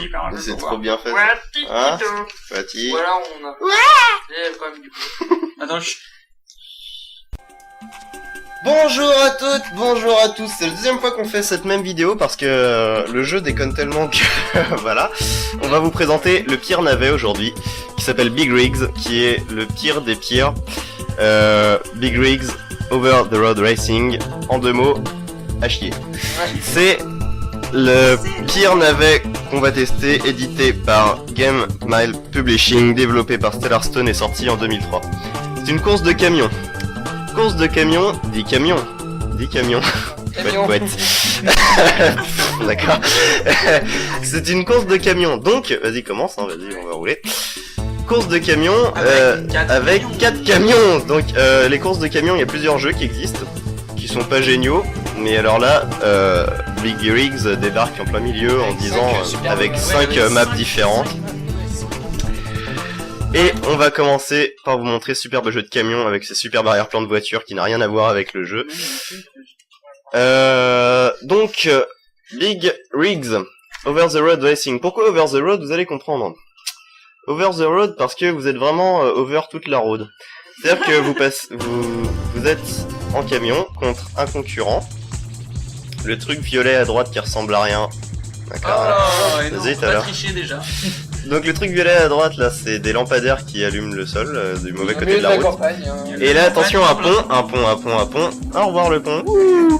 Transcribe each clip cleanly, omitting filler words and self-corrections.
petit par un C'est trop bien fait. Voilà, Hein Tito. Fatih. Voilà, on a... Ouais. Quand même, du coup. Attends, Bonjour à toutes, bonjour à tous. C'est la deuxième fois qu'on fait cette même vidéo parce que le jeu déconne tellement que voilà. On va vous présenter le pire navet aujourd'hui, qui s'appelle Big Rigs, qui est le pire des pires. Big Rigs Over the Road Racing, en deux mots, à chier. C'est le pire navet qu'on va tester, édité par Game Mile Publishing, développé par Stellar Stone et sorti en 2003. C'est une course de camions. Course de camions, 10 camions. 10 camions. Pouette. D'accord. C'est une course de camions. Donc, vas-y, commence, hein, vas-y, on va rouler. Course de camions avec 4 camions. Donc, les courses de camions, il y a plusieurs jeux qui existent, qui sont pas géniaux. Mais alors là, Big Rigs débarque en plein milieu en disant avec 5 maps différentes. Et on va commencer par vous montrer ce superbe jeu de camion avec ses superbes arrière-plans de voiture qui n'a rien à voir avec le jeu. Donc, Big Rigs, Over the Road Racing. Pourquoi Over the Road? Vous allez comprendre. Over the Road parce que vous êtes vraiment over toute la road. C'est-à-dire que vous êtes en camion contre un concurrent. Le truc violet à droite qui ressemble à rien. D'accord. Vas-y, t'as l'air. Tricher déjà. Donc le truc violet à droite là, c'est des lampadaires qui allument le sol du mauvais côté de la route. Et là attention, un pont. Au revoir le pont. Ouh.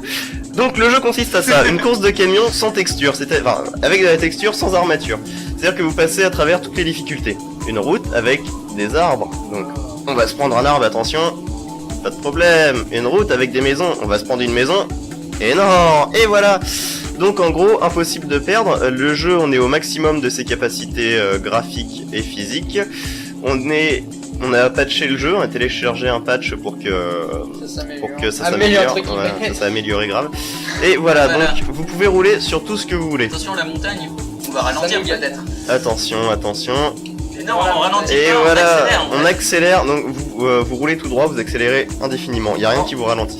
Donc le jeu consiste à ça, une course de camion sans texture, enfin avec de la texture sans armature. C'est-à-dire que vous passez à travers toutes les difficultés. Une route avec des arbres. Donc on va se prendre un arbre, attention, pas de problème. Une route avec des maisons, on va se prendre une maison. Et non, et voilà. Donc en gros, impossible de perdre. Le jeu, on est au maximum de ses capacités graphiques et physiques. On a patché le jeu, on a téléchargé un patch pour que ça s'améliore. Ouais, ça s'est amélioré grave. Et voilà, donc vous pouvez rouler sur tout ce que vous voulez. Attention, la montagne, on va ralentir peut-être. Attention. Et non, on ralentit et pas, voilà, on accélère. Donc vous roulez tout droit, vous accélérez indéfiniment. Il y a rien qui vous ralentit.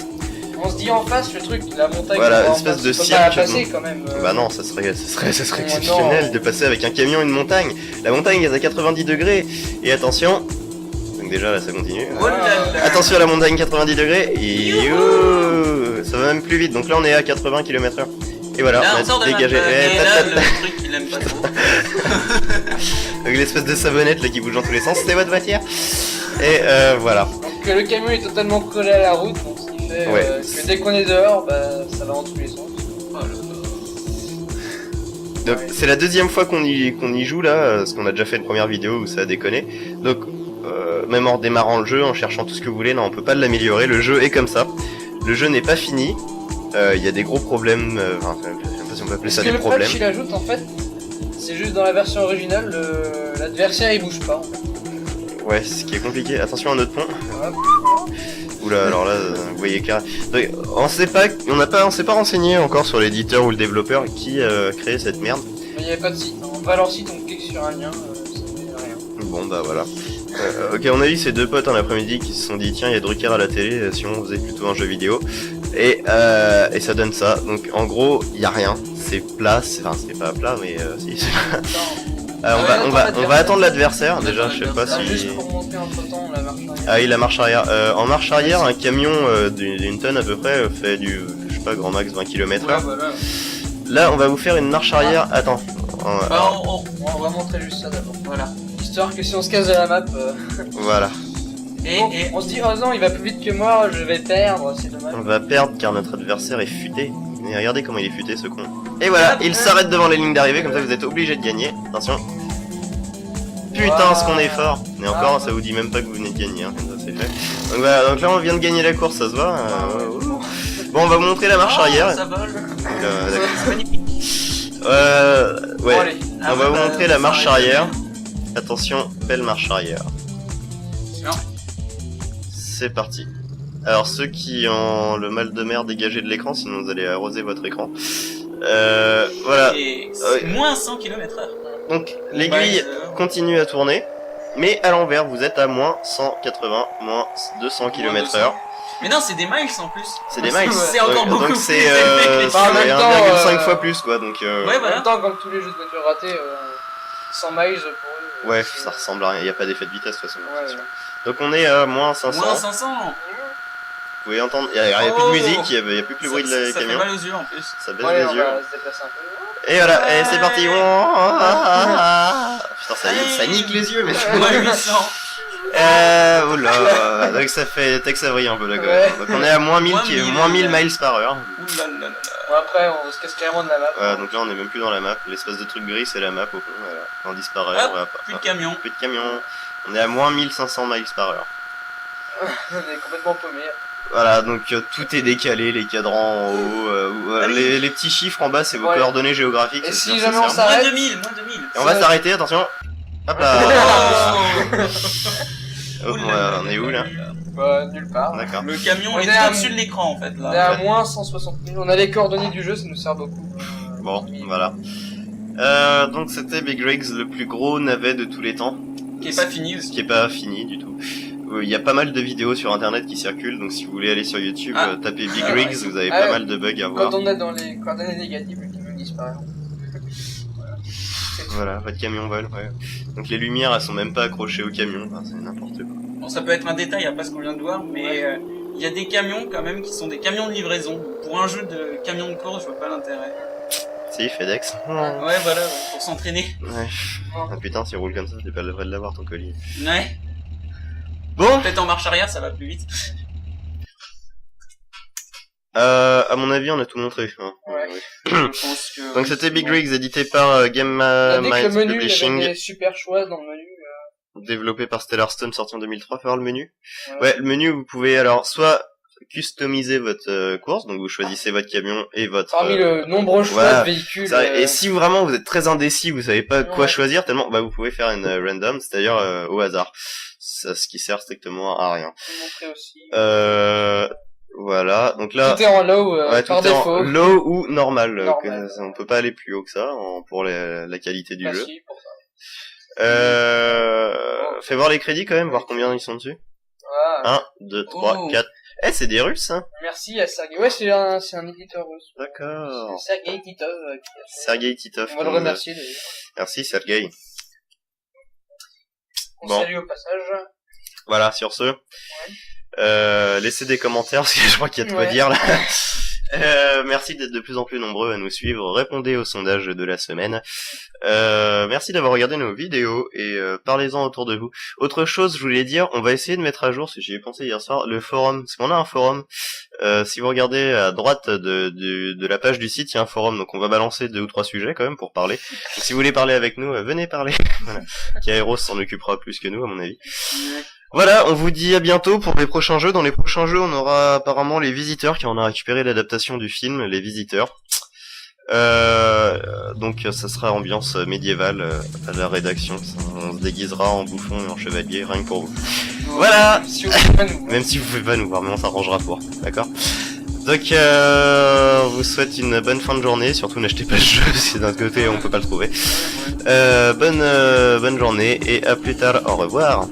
On se dit en face le truc, la montagne. Voilà, une espèce de cirque. Quand même, Bah non, ça serait exceptionnel de passer avec un camion une montagne. La montagne est à 90 degrés. Et attention. Donc déjà là ça continue. Attention à la montagne 90 degrés. Ça va même plus vite. Donc là on est à 80 km/h. Et voilà, là, on a dégagé. Le truc il aime pas trop. Donc l'espèce de savonnette là qui bouge dans tous les sens, c'était votre voiture. Et voilà. Donc le camion est totalement collé à la route. Donc que dès qu'on est dehors, ça va en tous les sens. Donc c'est la deuxième fois qu'on y joue là, parce qu'on a déjà fait une première vidéo où ça a déconné. Donc même en démarrant le jeu, en cherchant tout ce que vous voulez, non, on peut pas l'améliorer. Le jeu est comme ça. Le jeu n'est pas fini. Il y a des gros problèmes. Enfin, je sais pas si on peut appeler ça des problèmes. Le patch il ajoute en fait, c'est juste dans la version originale, l'adversaire il bouge pas. En fait. Ouais, ce qui est compliqué. Attention à notre pont. Oula, alors là, vous voyez carré. On s'est pas renseigné encore sur l'éditeur ou le développeur qui a créé cette merde. Mais il n'y avait pas de site. On va leur site, on clique sur un lien, ça fait rien. Bon bah voilà. Ok, on a eu ces deux potes en après-midi qui se sont dit tiens, il y a Drucker à la télé, si on faisait plutôt un jeu vidéo. Et ça donne ça. Donc en gros, il y a rien. C'est plat, enfin c'est pas plat, mais si. On va attendre l'adversaire. Déjà, je sais pas si. Juste pour montrer entre temps la marche arrière. Ah oui, la marche arrière. En marche arrière, un camion d'une tonne à peu près fait du, je sais pas, grand max 20 km/h. Voilà. Là, on va vous faire une marche arrière. Attends. On va montrer juste ça d'abord. Voilà. Histoire que si on se casse de la map. Voilà. Et on se dit, oh non, il va plus vite que moi, je vais perdre, c'est dommage. On va perdre car notre adversaire est futé. Et regardez comment il est futé ce con. Et voilà, il s'arrête devant les lignes d'arrivée, comme ça vous êtes obligé de gagner. Attention. Putain, ce qu'on est fort. Et encore, ça vous dit même pas que vous venez de gagner, hein, comme ça c'est fait. Donc voilà, donc là on vient de gagner la course, ça se voit. Bon, on va vous montrer la marche arrière. Ça vole. C'est magnifique. Ouais, on va vous montrer la marche arrière. Attention, belle marche arrière. C'est parti. Alors ceux qui ont le mal de mer dégagé de l'écran, sinon vous allez arroser votre écran. Voilà. Et moins 100 km/h. Donc l'aiguille continue à tourner, mais à l'envers, vous êtes à moins 180, moins 200 km/h. Mais non, c'est des miles en plus. C'est des miles. C'est encore beaucoup Donc plus c'est élevé. En même temps, 1,5 fois plus quoi. Donc Ouais, En voilà. même temps, comme tous les jeux de voiture ratés, 100 miles pour eux. ouais, c'est- ça ressemble à rien. Il y a pas d'effet de vitesse de toute façon. Ouais, c'est sûr. ouais. Donc on est à moins 500. Moins 500. Vous pouvez entendre, il y a plus de Oh. musique, il y a plus que le bruit de Ça les fait camions. mal aux yeux en plus. Ça baisse Ouais, les on yeux. va se déplacer un peu. Et voilà, et c'est Ouais. parti. Putain, ça nique les yeux, mais. Moins 800. Oh là, donc ça fait Tex Avery un peu là quand même. Ouais. Donc on est à moins 1000 Moins 1000, moins 1000 miles par heure. Ouh là là là là. Bon, après, on se casse carrément de la map. Voilà, donc là on est même plus dans la map. L'espèce de truc gris c'est la map au fond. Voilà. On disparaît, Hop, on va plus de camions. plus de camions. On est à moins 1500 miles par heure. On est complètement paumé. Voilà, donc tout est décalé, les cadrans en haut, Allez. les petits chiffres en bas c'est vos Ouais. coordonnées géographiques. Et c'est si sûr, jamais c'est on sûr. s'arrête- Moins 2000, moins 2000. Et on va Ça- s'arrêter, attention. Hop là. Ouh Oh, là ouais, là on est où là? Bah, nulle part. D'accord. Le camion On est est à- au-dessus de l'écran en fait On est là. à moins 160 000. On a les coordonnées du jeu, ça nous sert beaucoup. Bon, voilà. Donc c'était Big Rigs, le plus gros navet de tous les temps, Qui est pas fini ce aussi. qui est pas fini du tout. Il y a pas mal de vidéos sur internet qui circulent, donc si vous voulez aller sur YouTube, Ah. tapez Big Ah, Rigs, ouais. vous avez Ah, pas ouais. mal de bugs à Quand voir. on est dans les coordonnées négatives, le camion disparaît. Voilà. C'est tout. Voilà, votre camion vole, ouais. Donc les lumières, elles sont même pas accrochées au camion, enfin, c'est n'importe quoi. Bon, ça peut être un détail après ce qu'on vient de voir, mais il y a des camions quand même qui sont des camions de livraison. Pour un jeu de camion de course, je vois pas l'intérêt. Si, FedEx. Ouais, voilà, pour s'entraîner. Ouais. Ah putain, s'il roule comme ça, t'es pas le vrai de l'avoir ton colis. Ouais. Bon, Peut-être en marche arrière, ça va plus vite. à mon avis, on a tout montré. Hein. Ouais. Je pense que... Donc c'était Big Rigs, édité par Game On a dit que le Minds menu, il y Publishing, avait des super choix dans le menu. développé par Stellar Stone, sorti en 2003. Faut voir le menu. Voilà. Ouais, le menu, vous pouvez alors soit customiser votre course, donc vous choisissez votre camion et votre... Parmi le nombreux choix voilà. de véhicules. ça, et si vraiment vous êtes très indécis, vous savez pas quoi Ouais. choisir tellement, bah vous pouvez faire une random, c'est-à-dire au hasard. Ça, ce qui sert strictement à rien. je vais montrer aussi. Voilà, donc là... Tout est en low Ouais, tout par est en défaut. low ou normal. Normal. On peut pas aller plus haut que ça pour la qualité du jeu. Merci pour ça. Fais voir les crédits quand même, voir combien ils sont dessus. Voilà. 1, 2, 3, Oh. 4. Eh, c'est des Russes, hein. Merci à Sergei. Ouais, c'est un éditeur russe. D'accord. Sergei Titov. Sergei Titov. On va le remercier d'ailleurs. Merci, Sergei. On Bon. salue au passage. Voilà, sur ce. Laissez des commentaires, parce que je crois qu'il y a de quoi Ouais. dire, là. Merci d'être de plus en plus nombreux à nous suivre. Répondez au sondage de la semaine. Merci d'avoir regardé nos vidéos et parlez-en autour de vous. Autre chose, je voulais dire, on va essayer de mettre à jour, si j'y ai pensé hier soir, le forum. Parce qu'on a un forum. Si vous regardez à droite de la page du site, il y a un forum. Donc on va balancer 2 ou 3 sujets quand même pour parler. Donc si vous voulez parler avec nous, venez parler. Voilà. Kairos s'en occupera plus que nous, à mon avis. Voilà, on vous dit à bientôt pour les prochains jeux. Dans les prochains jeux, on aura apparemment Les Visiteurs, qui en a récupéré l'adaptation du film Les Visiteurs. Donc ça sera ambiance médiévale à la rédaction. On se déguisera en bouffon et en chevalier, rien que pour vous. Voilà. Si vous pouvez pas nous voir. Même si vous pouvez pas nous voir, mais on s'arrangera pour. D'accord. Donc on vous souhaite une bonne fin de journée. Surtout n'achetez pas le jeu, si d'un côté on peut pas le trouver. Bonne journée et à plus tard. Au revoir.